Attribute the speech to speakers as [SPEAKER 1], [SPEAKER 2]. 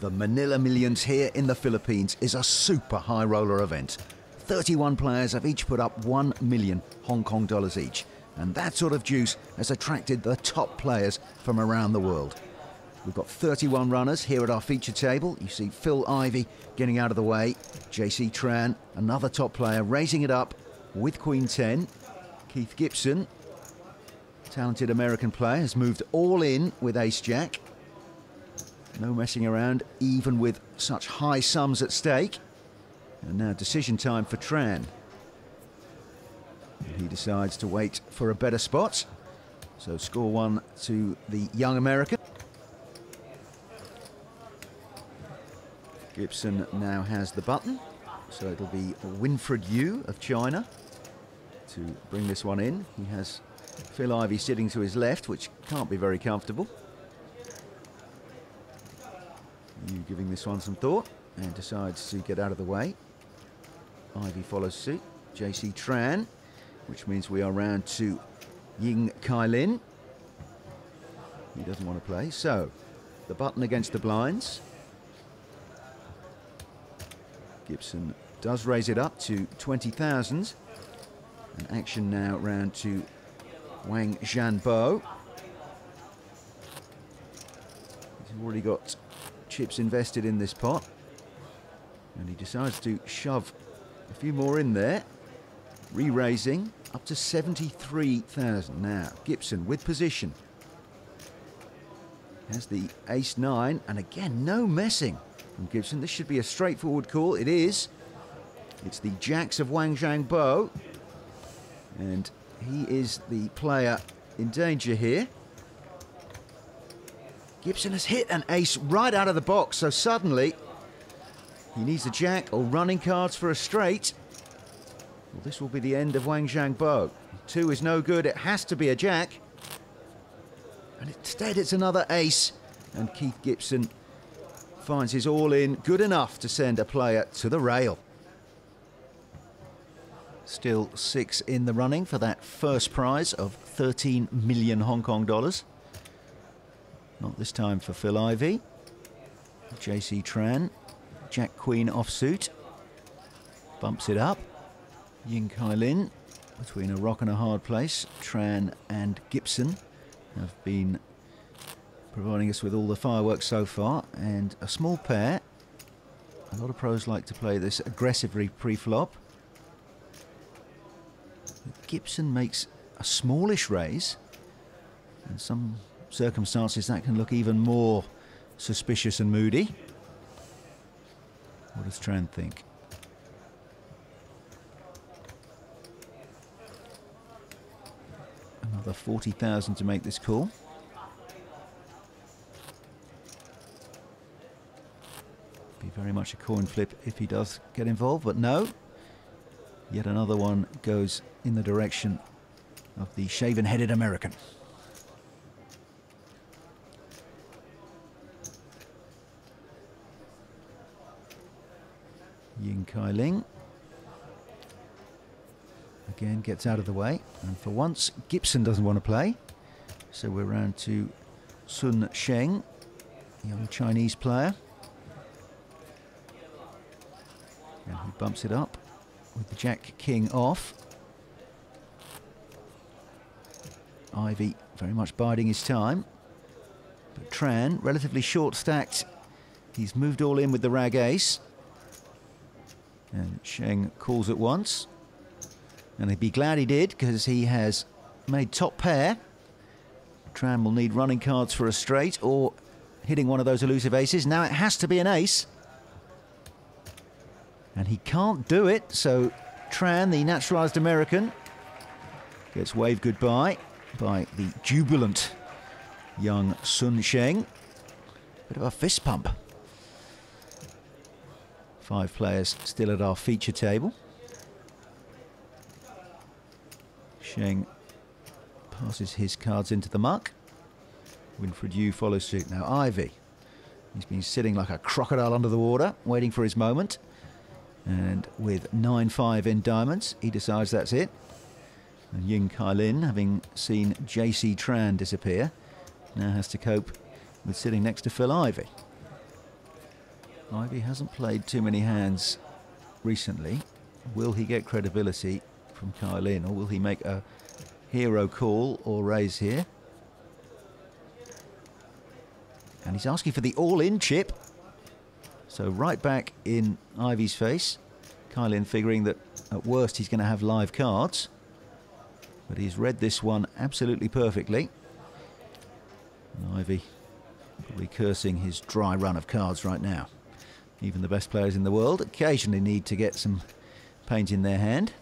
[SPEAKER 1] The Manila Millions here in the Philippines is a super high roller event. 31 players have each put up 1 million Hong Kong dollars each, and that sort of juice has attracted the top players from around the world. We've got 31 runners here at our feature table. You see Phil Ivey getting out of the way, JC Tran, another top player, raising it up with Queen 10. Keith Gibson, talented American player, has moved all in with Ace Jack. No messing around, even with such high sums at stake. And now decision time for Tran. He decides to wait for a better spot. So score one to the young American. Gibson now has the button. So it'll be Winfred Yu of China to bring this one in. He has Phil Ivey sitting to his left, which can't be very comfortable. Yu giving this one some thought and decides to get out of the way. Ivey follows suit. JC Tran, which means we are round to Ying Kai Lin. He doesn't want to play, so the button against the blinds. Gibson does raise it up to 20,000. And action now round to Wang Zhanbo. He's already got chips invested in this pot, and he decides to shove a few more in there, re-raising up to 73,000. Now Gibson with position has the ace-9, and again no messing from Gibson. This should be a straightforward call. It is. It's the jacks of Wang Zhanbo, and he is the player in danger here. Gibson has hit an ace right out of the box, so suddenly he needs a jack or running cards for a straight. Well, this will be the end of Wang Zhanbo. 2 is no good, it has to be a jack. And instead it's another ace, and Keith Gibson finds his all-in good enough to send a player to the rail. Still 6 in the running for that first prize of 13 million Hong Kong dollars. Not this time for Phil Ivey. JC Tran, Jack Queen offsuit, bumps it up. Ying Kai Lin, between a rock and a hard place. Tran and Gibson have been providing us with all the fireworks so far, and a small pair. A lot of pros like to play this aggressively pre-flop. Gibson makes a smallish raise. In some circumstances that can look even more suspicious and moody. What does Tran think? Another 40,000 to make this call. Be very much a coin flip if he does get involved, but no. Yet another one goes in the direction of the shaven-headed American. Ying Kai Lin again gets out of the way, and for once Gibson doesn't want to play, so we're round to Sun Sheng, young Chinese player, and he bumps it up with the Jack King off. Ivey very much biding his time, but Tran relatively short stacked. He's moved all in with the rag ace. And Sheng calls at once. And he'd be glad he did, because he has made top pair. Tran will need running cards for a straight or hitting one of those elusive aces. Now it has to be an ace. And he can't do it, so Tran, the naturalised American, gets waved goodbye by the jubilant young Sun Sheng. Bit of a fist pump. 5 players still at our feature table. Sheng passes his cards into the muck. Winfred Yu follows suit. Now Ivey, he's been sitting like a crocodile under the water, waiting for his moment. And with 9-5 in diamonds, he decides that's it. And Ying Kai Lin, having seen JC Tran disappear, now has to cope with sitting next to Phil Ivey. Ivy hasn't played too many hands recently. Will he get credibility from Kai Lin, or will he make a hero call or raise here? And he's asking for the all-in chip. So right back in Ivy's face. Kai Lin figuring that at worst he's going to have live cards. But he's read this one absolutely perfectly. And Ivy probably cursing his dry run of cards right now. Even the best players in the world occasionally need to get some paint in their hand.